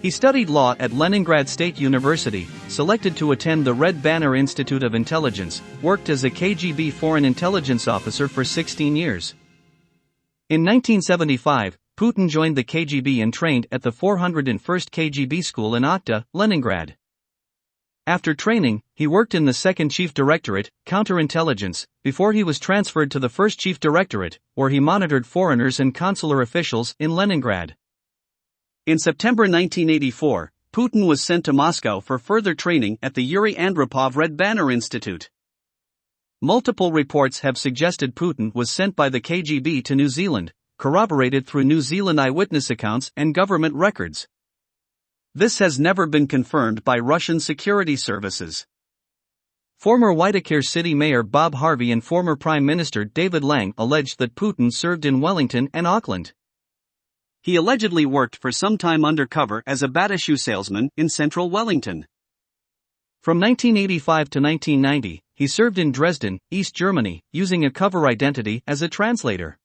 He studied law at Leningrad State University, selected to attend the Red Banner Institute of Intelligence, worked as a KGB foreign intelligence officer for 16 years. In 1975, Putin joined the KGB and trained at the 401st KGB School in Okhta, Leningrad. After training, he worked in the Second Chief Directorate, counterintelligence, before he was transferred to the First Chief Directorate, where he monitored foreigners and consular officials in Leningrad. In September 1984, Putin was sent to Moscow for further training at the Yuri Andropov Red Banner Institute. Multiple reports have suggested Putin was sent by the KGB to New Zealand, corroborated through New Zealand eyewitness accounts and government records. This has never been confirmed by Russian security services. Former Waitakere City Mayor Bob Harvey and former Prime Minister David Lange alleged that Putin served in Wellington and Auckland. He allegedly worked for some time undercover as a bata shoe salesman in central Wellington. From 1985 to 1990, he served in Dresden, East Germany, using a cover identity as a translator.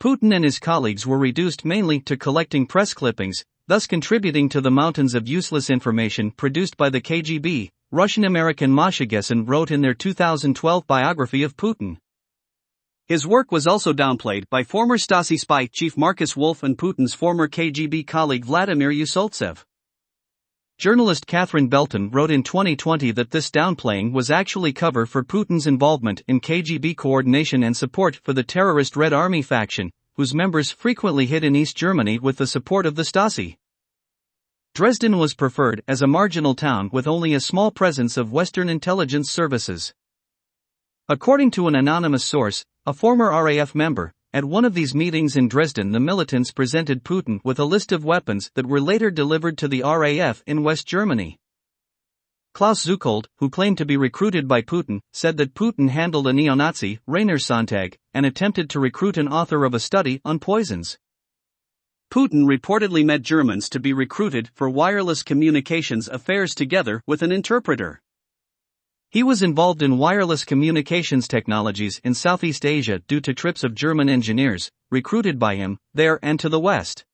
Putin and his colleagues were reduced mainly to collecting press clippings, thus contributing to the mountains of useless information produced by the KGB, Russian-American Masha Gessen wrote in their 2012 biography of Putin. His work was also downplayed by former Stasi spy chief Markus Wolf and Putin's former KGB colleague Vladimir Putin. Journalist Catherine Belton wrote in 2020 that this downplaying was actually cover for Putin's involvement in KGB coordination and support for the terrorist Red Army faction, whose members frequently hid in East Germany with the support of the Stasi. Dresden was preferred as a marginal town with only a small presence of Western intelligence services. According to an anonymous source, a former RAF member, at one of these meetings in Dresden the militants presented Putin with a list of weapons that were later delivered to the RAF in West Germany. Klaus Zuchold, who claimed to be recruited by Putin, said that Putin handled a neo-Nazi, Renner Sontag, and attempted to recruit an author of a study on poisons. Putin reportedly met Germans to be recruited for wireless communications affairs together with an interpreter. He was involved in wireless communications technologies in Southeast Asia due to trips of German engineers, recruited by him, there and to the West.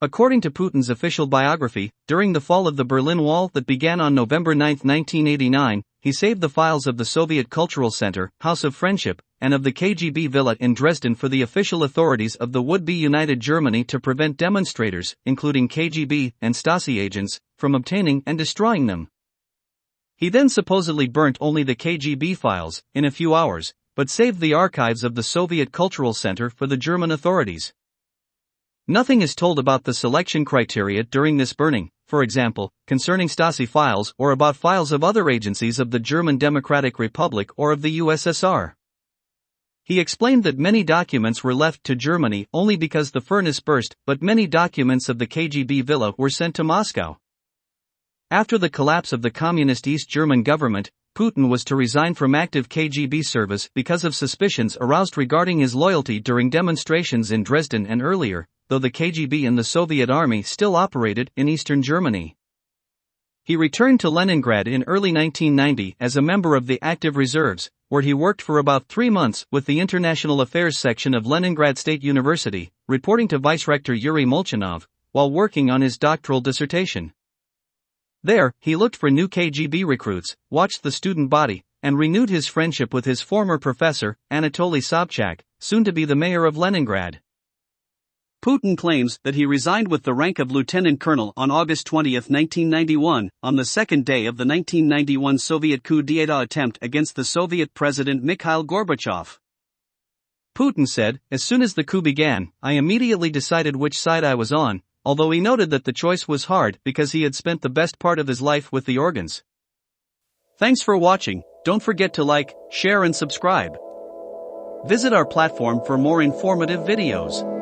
According to Putin's official biography, during the fall of the Berlin Wall that began on November 9, 1989, he saved the files of the Soviet Cultural Center, House of Friendship, and of the KGB villa in Dresden for the official authorities of the would-be United Germany to prevent demonstrators, including KGB and Stasi agents, from obtaining and destroying them. He then supposedly burnt only the KGB files, in a few hours, but saved the archives of the Soviet Cultural Center for the German authorities. Nothing is told about the selection criteria during this burning, for example, concerning Stasi files or about files of other agencies of the German Democratic Republic or of the USSR. He explained that many documents were left to Germany only because the furnace burst, but many documents of the KGB villa were sent to Moscow. After the collapse of the communist East German government, Putin was to resign from active KGB service because of suspicions aroused regarding his loyalty during demonstrations in Dresden and earlier, though the KGB and the Soviet Army still operated in eastern Germany. He returned to Leningrad in early 1990 as a member of the active reserves, where he worked for about 3 months with the International Affairs section of Leningrad State University, reporting to Vice-Rector Yuri Molchanov, while working on his doctoral dissertation. There, he looked for new KGB recruits, watched the student body, and renewed his friendship with his former professor, Anatoly Sobchak, soon to be the mayor of Leningrad. Putin claims that he resigned with the rank of lieutenant colonel on August 20, 1991, on the second day of the 1991 Soviet coup d'état attempt against the Soviet President Mikhail Gorbachev. Putin said, "As soon as the coup began, I immediately decided which side I was on," although he noted that the choice was hard because he had spent the best part of his life with the organs. Thanks for watching. Don't forget to like, share and subscribe. Visit our platform for more informative videos.